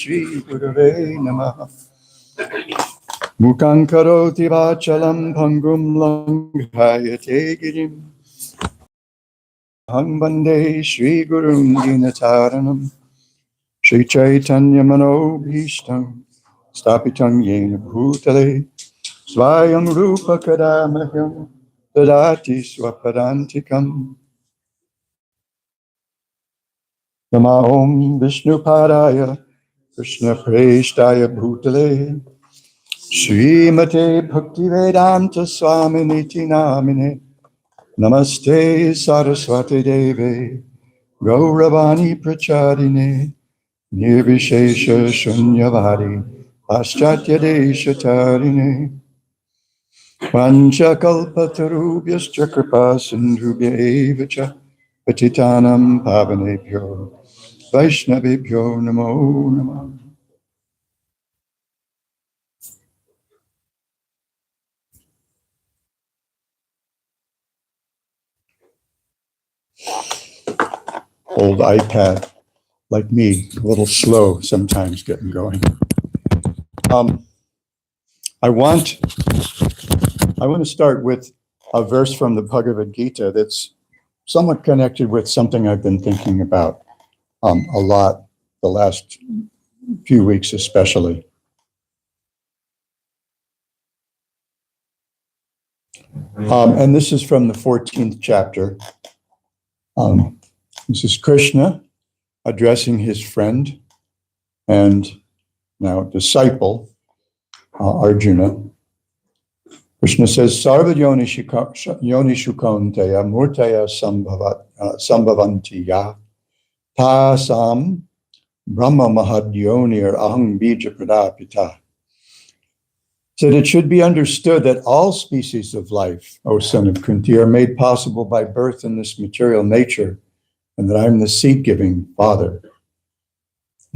Shri Gurave Namaha. Mukhaṁ karoti vachalam bhangum langhayate girim. Aham bande Shri Gurum Dinataranam. Shri Chaitanya Manobhishtam. Stapitam Yena Bhutale. Swayam Rupa Kadamahyam. Tadati Swapadantikam. Namahom Vishnu Padaya. Krishna Preshtaya Bhutale. Srimate Bhaktivedanta Swami Niti Namine. Namaste Saraswati Deve. Gauravani Prachadine. Nirvishesha Shunyavadi. Paschatya Desha Tarine. Panchakalpatarubhyascha kripa sindhubhya evacha. Patitanam pavanebhyo. Vaishnavibhyo namo namah. Old iPad, like me, a little slow sometimes getting going. I want to start with a verse from the Bhagavad Gita that's somewhat connected with something I've been thinking about a lot the last few weeks especially. And this is from the 14th chapter. This is Krishna addressing his friend and now disciple, Arjuna. Krishna says, Sarva yonishu kaunteya murtaya sambhavanti ya tasam brahma mahadyonir ahang bija pradapita. Said it should be understood that all species of life, O son of Kunti, are made possible by birth in this material nature, and that I'm the seed-giving father.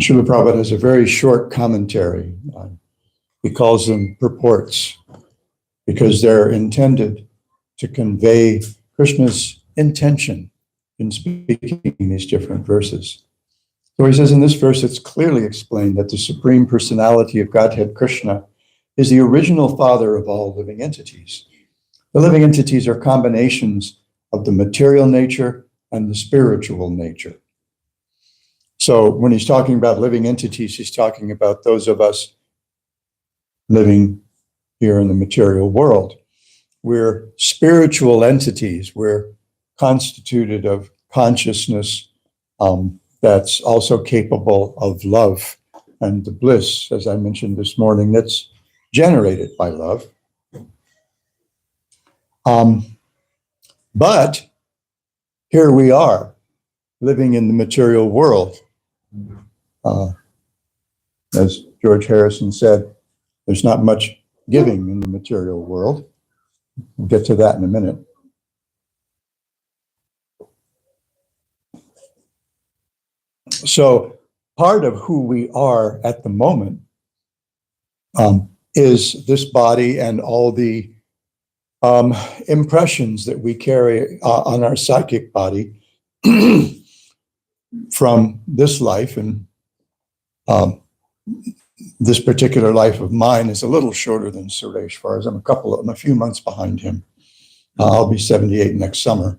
Srila Prabhupada has a very short commentary. He calls them purports, because they're intended to convey Krishna's intention in speaking these different verses. So he says in this verse, it's clearly explained that the Supreme Personality of Godhead, Krishna, is the original father of all living entities. The living entities are combinations of the material nature and the spiritual nature. So when he's talking about living entities, he's talking about those of us living here in the material world. We're spiritual entities. We're constituted of consciousness that's also capable of love and the bliss, as I mentioned this morning, that's generated by love. But here we are, living in the material world. As George Harrison said, there's not much giving in the material world. We'll get to that in a minute. So part of who we are at the moment is this body and all the impressions that we carry on our psychic body from this life. And this particular life of mine is a little shorter than Suresh, far as I'm a few months behind him. I'll be 78 next summer.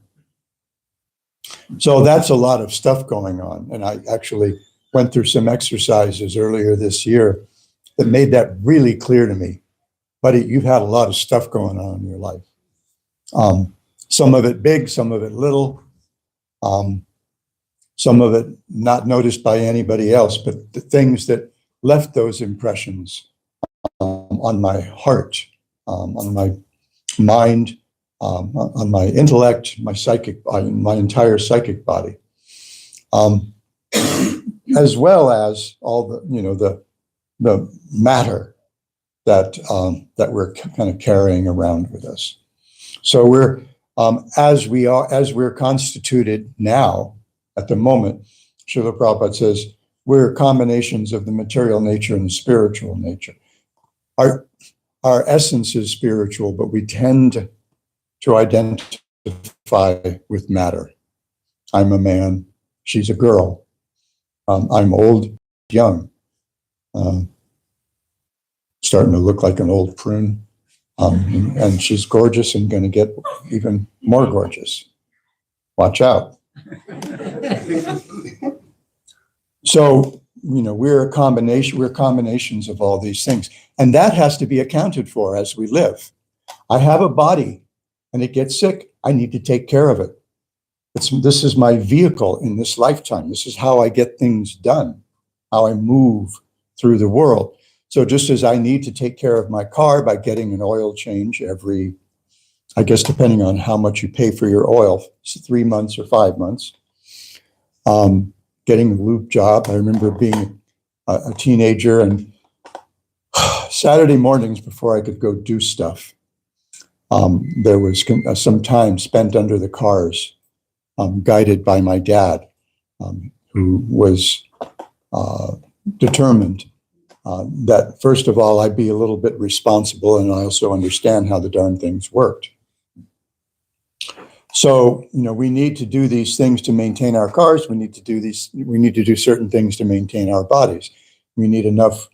So that's a lot of stuff going on. And I actually went through some exercises earlier this year that made that really clear to me. Buddy, you've had a lot of stuff going on in your life. Some of it big, some of it little, some of it not noticed by anybody else, but the things that left those impressions on my heart, on my mind, on my intellect, my psychic, my entire psychic body, as well as all the matter that we're kind of carrying around with us. So we're as we're constituted now at the moment, Srila Prabhupada says, we're combinations of the material nature and the spiritual nature. Our essence is spiritual, but we tend to identify with matter. I'm a man, she's a girl. I'm old, young. starting to look like an old prune. And she's gorgeous and going to get even more gorgeous. Watch out. So, we're combinations of all these things. And that has to be accounted for as we live. I have a body and it gets sick. I need to take care of it. This is my vehicle in this lifetime. This is how I get things done, how I move through the world. So just as I need to take care of my car by getting an oil change every, I guess, depending on how much you pay for your oil, 3 months or 5 months, getting a lube job. I remember being a teenager and Saturday mornings before I could go do stuff, there was some time spent under the cars, guided by my dad, who was determined that, first of all, I'd be a little bit responsible, and I also understand how the darn things worked. So, we need to do these things to maintain our cars. We need to do certain things to maintain our bodies. We need enough,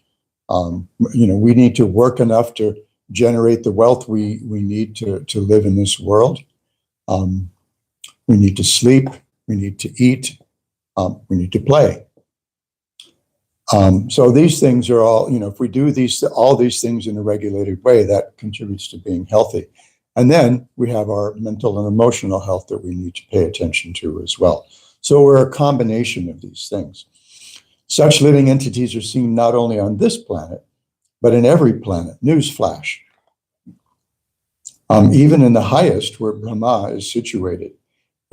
we need to work enough to generate the wealth we need to live in this world. We need to sleep. We need to eat. We need to play. So these things are all, if we do all these things in a regulated way, that contributes to being healthy. And then we have our mental and emotional health that we need to pay attention to as well. So we're a combination of these things. Such living entities are seen not only on this planet, but in every planet. Newsflash. Even in the highest, where Brahma is situated,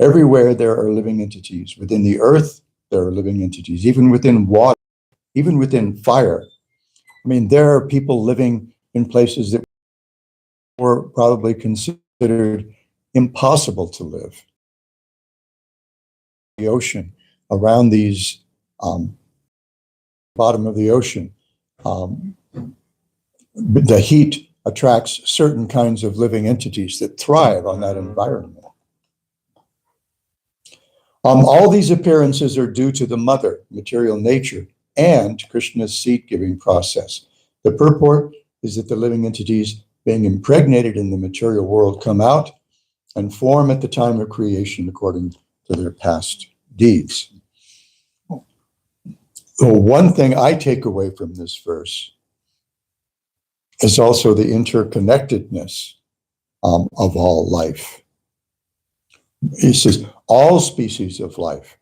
everywhere there are living entities. Within the earth, there are living entities. Even within water, even within fire. There are people living in places that were probably considered impossible to live. The ocean, around these bottom of the ocean, the heat attracts certain kinds of living entities that thrive on that environment. All these appearances are due to the mother, material nature, and Krishna's seed-giving process. The purport is that the living entities being impregnated in the material world come out and form at the time of creation according to their past deeds. So one thing I take away from this verse is also the interconnectedness of all life. He says, all species of life,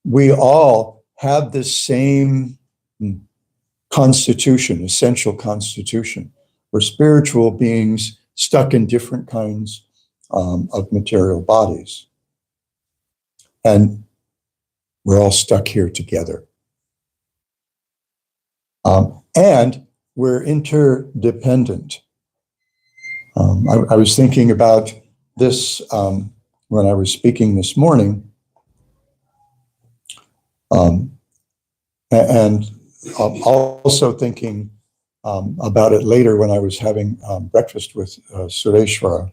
we all have the same constitution, essential constitution. We're spiritual beings stuck in different kinds of material bodies. And we're all stuck here together. And we're interdependent. I was thinking about this when I was speaking this morning. And also thinking about it later when I was having breakfast with Sureshwara.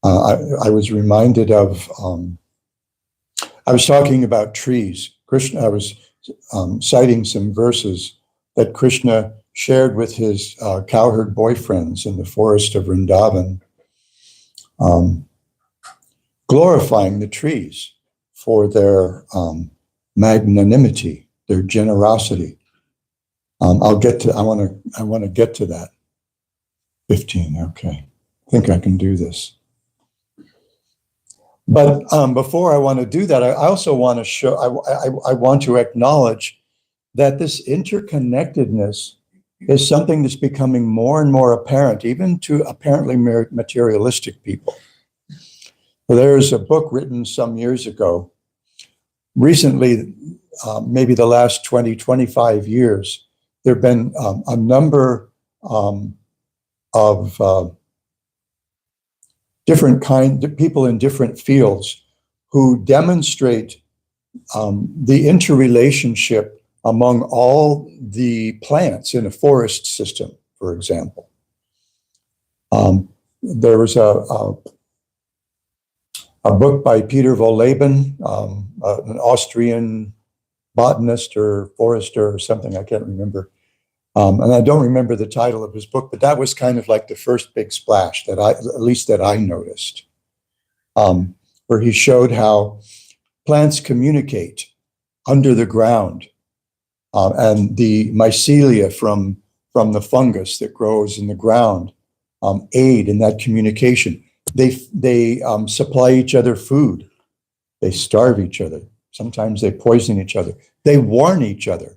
I was reminded of, I was talking about trees. Krishna, I was citing some verses that Krishna shared with his cowherd boyfriends in the forest of Vrindavan, glorifying the trees for their magnanimity, their generosity. I want to get to that. 15, okay. I think I can do this. But before I want to do that, I also want to show, I want to acknowledge that this interconnectedness is something that's becoming more and more apparent, even to apparently materialistic people. There's a book written some years ago. Recently, maybe the last 20, 25 years, there have been a number of different people in different fields who demonstrate the interrelationship among all the plants in a forest system, for example. There was a book by Peter Wolleben, an Austrian botanist or forester or something. I can't remember. And I don't remember the title of his book, but that was kind of like the first big splash that at least that I noticed, where he showed how plants communicate under the ground, and the mycelia from the fungus that grows in the ground aid in that communication. They supply each other food. They starve each other. Sometimes they poison each other. They warn each other.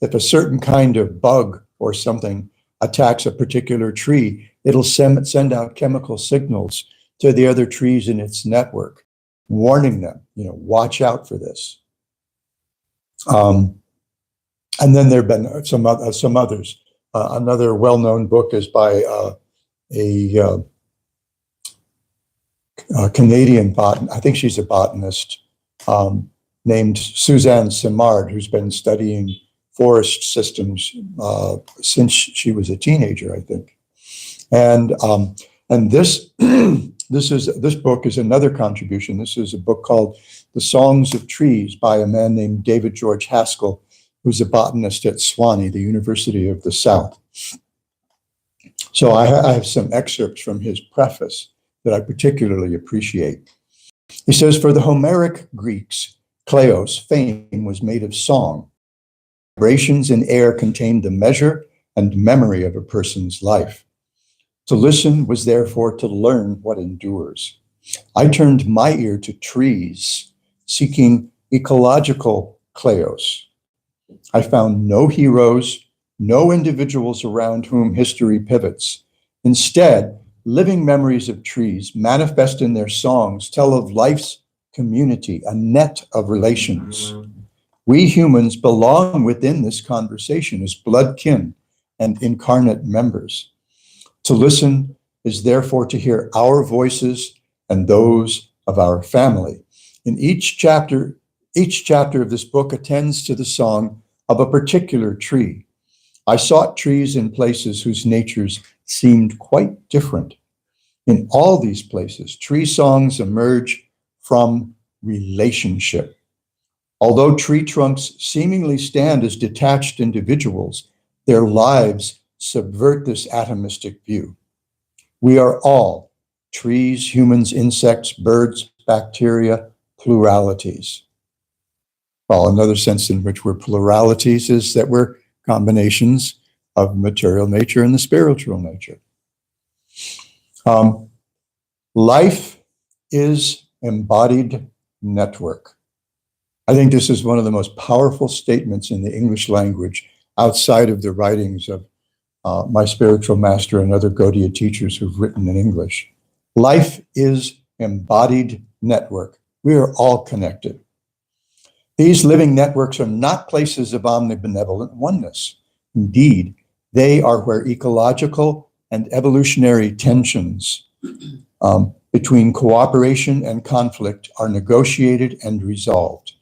If a certain kind of bug or something attacks a particular tree, it'll send out chemical signals to the other trees in its network, warning them, watch out for this. And then there have been some others. Another well-known book is by a Canadian botanist. I think she's a botanist, named Suzanne Simard, who's been studying forest systems since she was a teenager, I think. And this this book is another contribution. This is a book called The Songs of Trees by a man named David George Haskell, who's a botanist at Swami, the University of the South. So I have some excerpts from his preface that I particularly appreciate. He says, for the Homeric Greeks, kleos, fame, was made of song. Vibrations in air contained the measure and memory of a person's life. To listen was therefore to learn what endures. I turned my ear to trees, seeking ecological kleos. I found no heroes, no individuals around whom history pivots. Instead, living memories of trees manifest in their songs, tell of life's community, a net of relations. We humans belong within this conversation as blood kin and incarnate members. To listen is therefore to hear our voices and those of our family. In each chapter of this book attends to the song of a particular tree. I sought trees in places whose natures seemed quite different. In all these places, tree songs emerge from relationship. Although tree trunks seemingly stand as detached individuals, their lives subvert this atomistic view. We are all trees, humans, insects, birds, bacteria, pluralities. Well, another sense in which we're pluralities is that we're combinations of material nature and the spiritual nature. Life is embodied network. I think this is one of the most powerful statements in the English language outside of the writings of my spiritual master and other Gaudiya teachers who've written in English. Life is embodied network. We are all connected. These living networks are not places of omnibenevolent oneness. Indeed, they are where ecological and evolutionary tensions between cooperation and conflict are negotiated and resolved.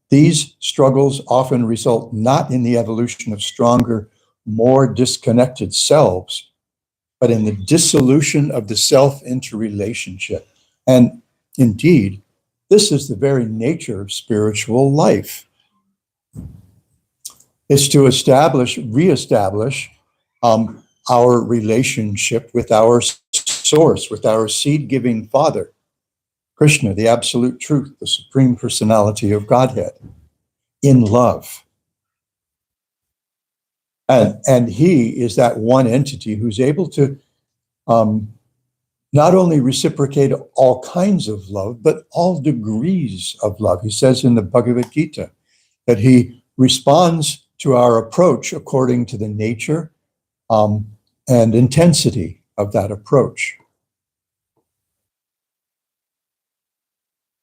These struggles often result not in the evolution of stronger, more disconnected selves, but in the dissolution of the self into relationship. And indeed, this is the very nature of spiritual life. It's to reestablish our relationship with our source, with our seed-giving Father, Krishna, the absolute truth, the supreme personality of Godhead, in love. And he is that one entity who's able to not only reciprocate all kinds of love, but all degrees of love. He says in the Bhagavad Gita that he responds to our approach according to the nature and intensity of that approach.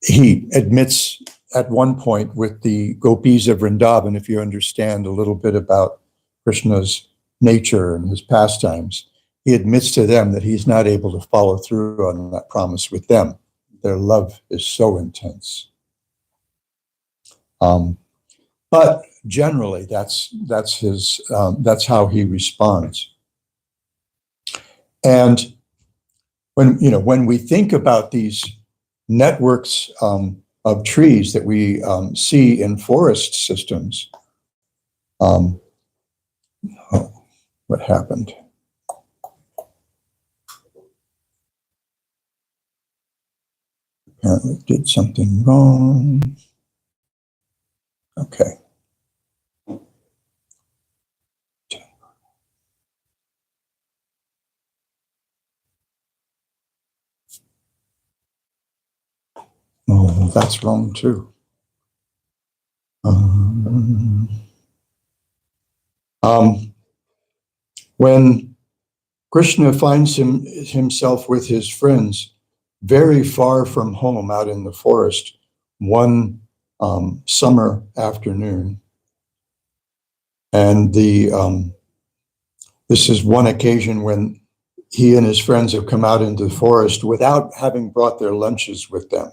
He admits at one point with the gopis of Vrindavan, if you understand a little bit about Krishna's nature and his pastimes, he admits to them that he's not able to follow through on that promise with them. Their love is so intense. But generally, that's how he responds. And when we think about these networks of trees that we see in forest systems. Oh, what happened? Apparently did something wrong. Okay. Oh, that's wrong too. When Krishna finds himself with his friends very far from home out in the forest one summer afternoon, and this is one occasion when he and his friends have come out into the forest without having brought their lunches with them.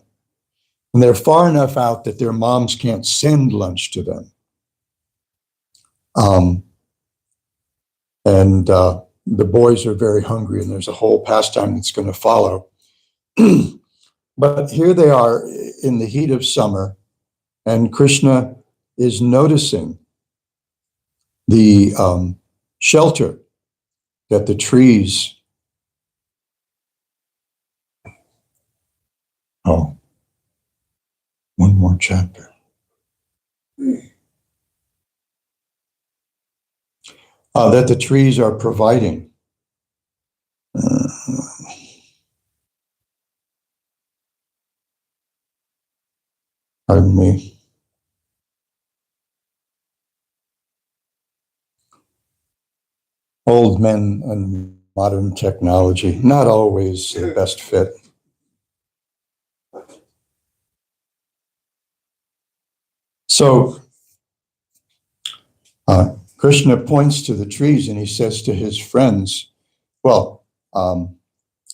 And they're far enough out that their moms can't send lunch to them. And the boys are very hungry, and there's a whole pastime that's going to follow. But here they are in the heat of summer, and Krishna is noticing the shelter that the trees. Oh, one more chapter. That the trees are providing. Pardon me. Old men and modern technology, not always the best fit. So Krishna points to the trees and he says to his friends, well,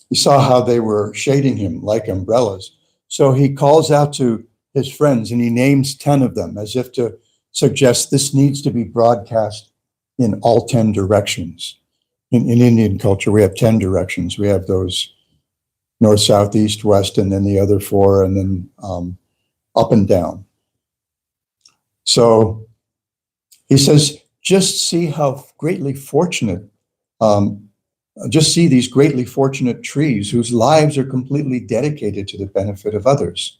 he saw how they were shading him like umbrellas. So he calls out to his friends and he names 10 of them as if to suggest this needs to be broadcast in all 10 directions. In Indian culture, we have 10 directions. We have those north, south, east, west, and then the other 4, and then up and down. So he says, just see how greatly fortunate, just see these greatly fortunate trees whose lives are completely dedicated to the benefit of others.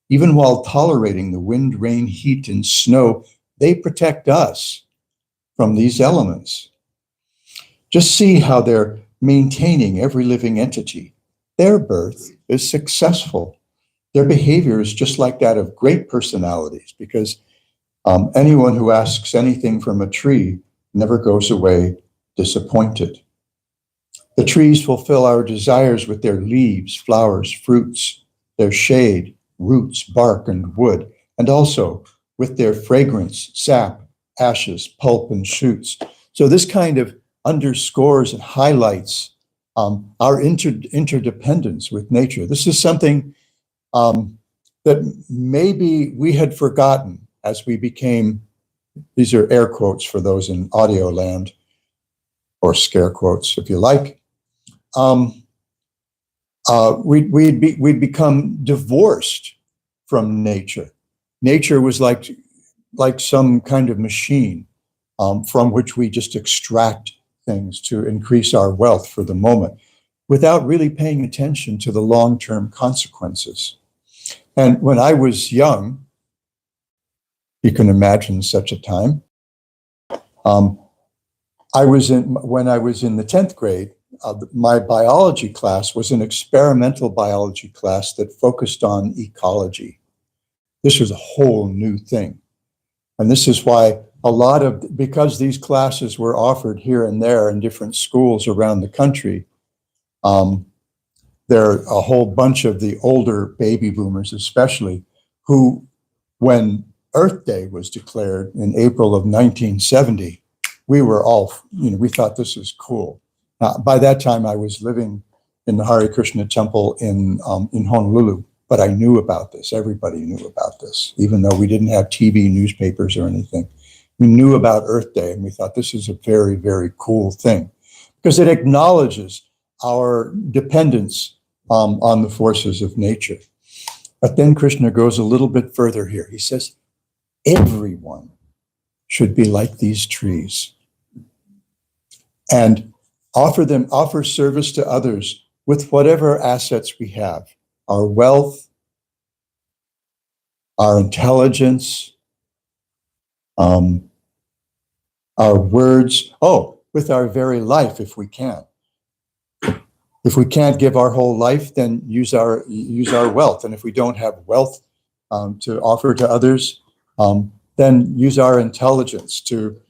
Even while tolerating the wind, rain, heat, and snow, they protect us from these elements. Just see how they're maintaining every living entity. Their birth is successful. Their behavior is just like that of great personalities, because anyone who asks anything from a tree never goes away disappointed. The trees fulfill our desires with their leaves, flowers, fruits, their shade, roots, bark, and wood, and also with their fragrance, sap, ashes, pulp, and shoots. So this kind of underscores and highlights our interdependence with nature. This is something that maybe we had forgotten as we became, these are air quotes for those in audio land, or scare quotes if you like, we'd become divorced from nature. Nature was like some kind of machine from which we just extract things to increase our wealth for the moment without really paying attention to the long-term consequences. And when I was young, you can imagine such a time, when I was in the 10th grade, my biology class was an experimental biology class that focused on ecology. This was a whole new thing. And this is why because these classes were offered here and there in different schools around the country, there are a whole bunch of the older baby boomers especially, who, when Earth Day was declared in April of 1970, we were all, we thought this was cool. By that time, I was living in the Hare Krishna temple in Honolulu, but I knew about this. Everybody knew about this, even though we didn't have TV, newspapers, or anything. We knew about Earth Day, and we thought this is a very, very cool thing because it acknowledges our dependence on the forces of nature. But then Krishna goes a little bit further here. He says, everyone should be like these trees and offer service to others with whatever assets we have, our wealth, our intelligence, our words, with our very life if we can. If we can't give our whole life, then use our wealth. And if we don't have wealth to offer to others, then use our intelligence to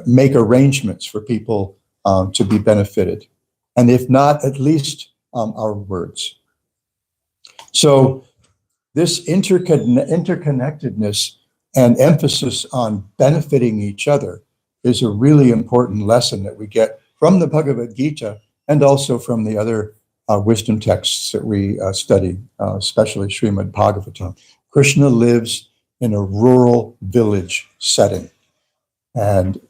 make arrangements for people to be benefited. And if not, at least our words. So this interconnectedness and emphasis on benefiting each other is a really important lesson that we get from the Bhagavad Gita and also from the other wisdom texts that we study, especially Srimad Bhagavatam. Krishna lives in a rural village setting, and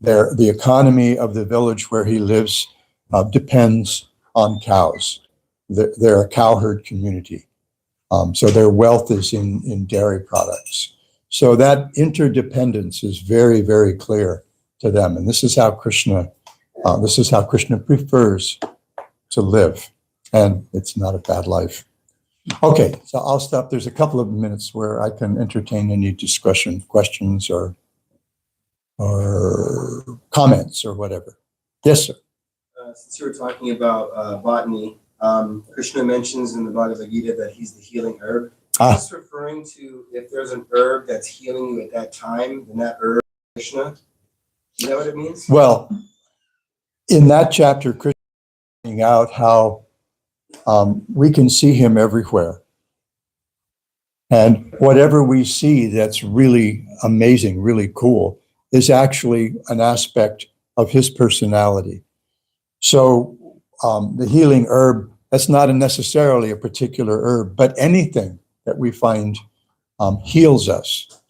the economy of the village where he lives depends on cows. They're a cowherd community, so their wealth is in dairy products. So that interdependence is very, very clear to them, and this is how Krishna prefers to live, and it's not a bad life. Okay, so I'll stop. There's a couple of minutes where I can entertain any discussion, questions, or comments or whatever. Yes, sir. Since you were talking about botany, Krishna mentions in the Bhagavad Gita that he's the healing herb. Is this referring to if there's an herb that's healing you at that time, then that herb is Krishna? Is that what it means? Well, in that chapter, Krishna is pointing out how we can see him everywhere. And whatever we see that's really amazing, really cool, is actually an aspect of his personality. So the healing herb, that's not necessarily a particular herb, but anything that we find heals us.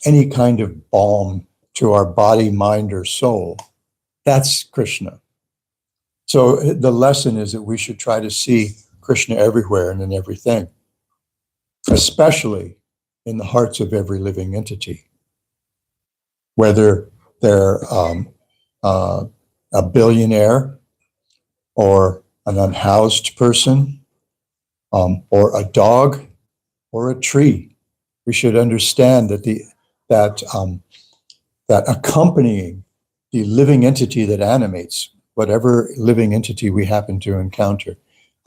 Any kind of balm to our body, mind, or soul, that's Krishna. So the lesson is that we should try to see Krishna everywhere and in everything, especially in the hearts of every living entity, whether they're a billionaire or an unhoused person or a dog or a tree. We should understand that accompanying the living entity that animates whatever living entity we happen to encounter,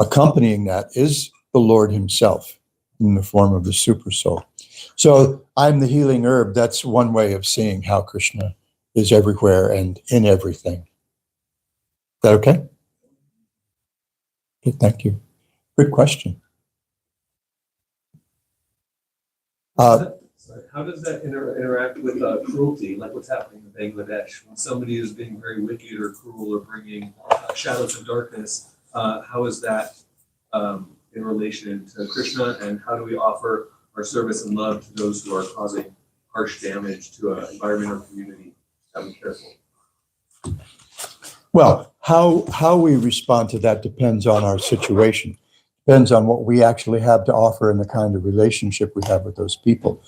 accompanying that is the Lord himself in the form of the super soul. So I'm the healing herb. That's one way of seeing how Krishna is everywhere and in everything. Is that okay? Okay, thank you. Good question. How does that interact with cruelty, like what's happening in Bangladesh? When somebody is being very wicked or cruel or bringing shadows of darkness, how is that in relation to Krishna, and how do we offer our service and love to those who are causing harsh damage to an environment or community? Be careful. Well, how we respond to that depends on our situation, depends on what we actually have to offer and the kind of relationship we have with those people.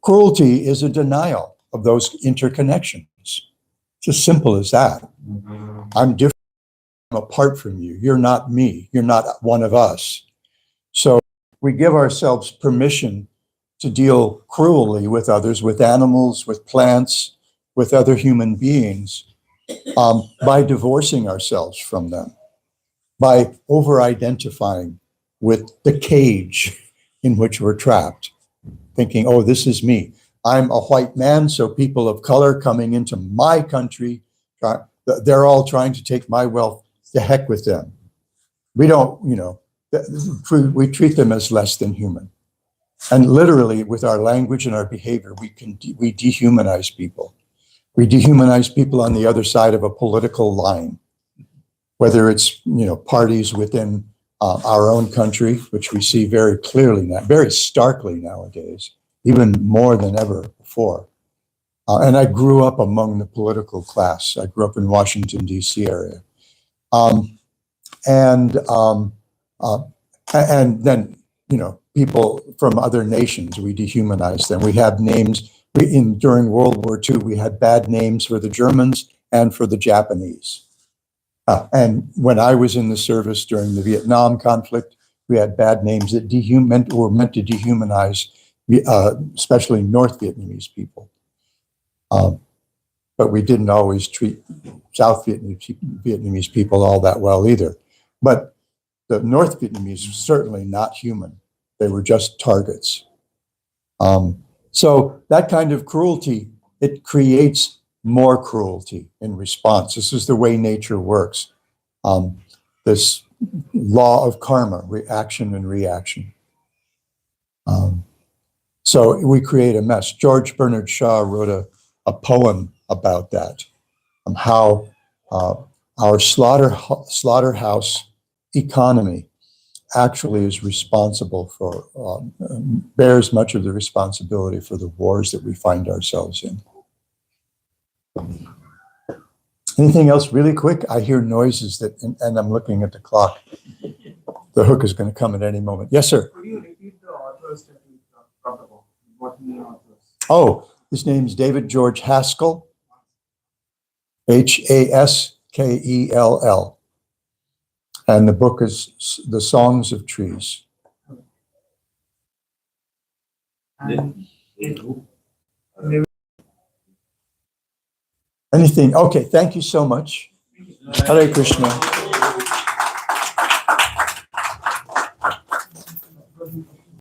Cruelty is a denial of those interconnections. It's as simple as that. I'm different, I'm apart from you. You're not me. You're not one of us. So we give ourselves permission to deal cruelly with others, with animals, with plants, with other human beings, by divorcing ourselves from them, by over-identifying with the cage in which we're trapped, thinking, oh, this is me. I'm a white man, so people of color coming into my country, they're all trying to take my wealth. To heck with them. We don't, we treat them as less than human. And literally, with our language and our behavior, we dehumanize people. We dehumanize people on the other side of a political line, whether it's, parties within our own country, which we see very clearly now, very starkly nowadays, even more than ever before. And I grew up among the political class. I grew up in Washington, D.C. area. And then people from other nations, we dehumanize them. We have names, during World War II, we had bad names for the Germans and for the Japanese. And when I was in the service during the Vietnam conflict, we had bad names that were meant to dehumanize, especially North Vietnamese people. But we didn't always treat South Vietnamese people all that well either. But the North Vietnamese were certainly not human. They were just targets. So that kind of cruelty, it creates more cruelty in response. This is the way nature works. This law of karma, action and reaction. So we create a mess. George Bernard Shaw wrote a poem about that, how our slaughterhouse economy actually is responsible for, bears much of the responsibility for the wars that we find ourselves in. Anything else really quick? I hear noises and I'm looking at the clock. The hook is going to come at any moment. Yes, sir. Could you repeat the authors that you talked about? What new authors? Oh, his name's David George Haskell. Haskell. And the book is The Songs of Trees. And Anything? Okay, thank you so much. Hare Krishna.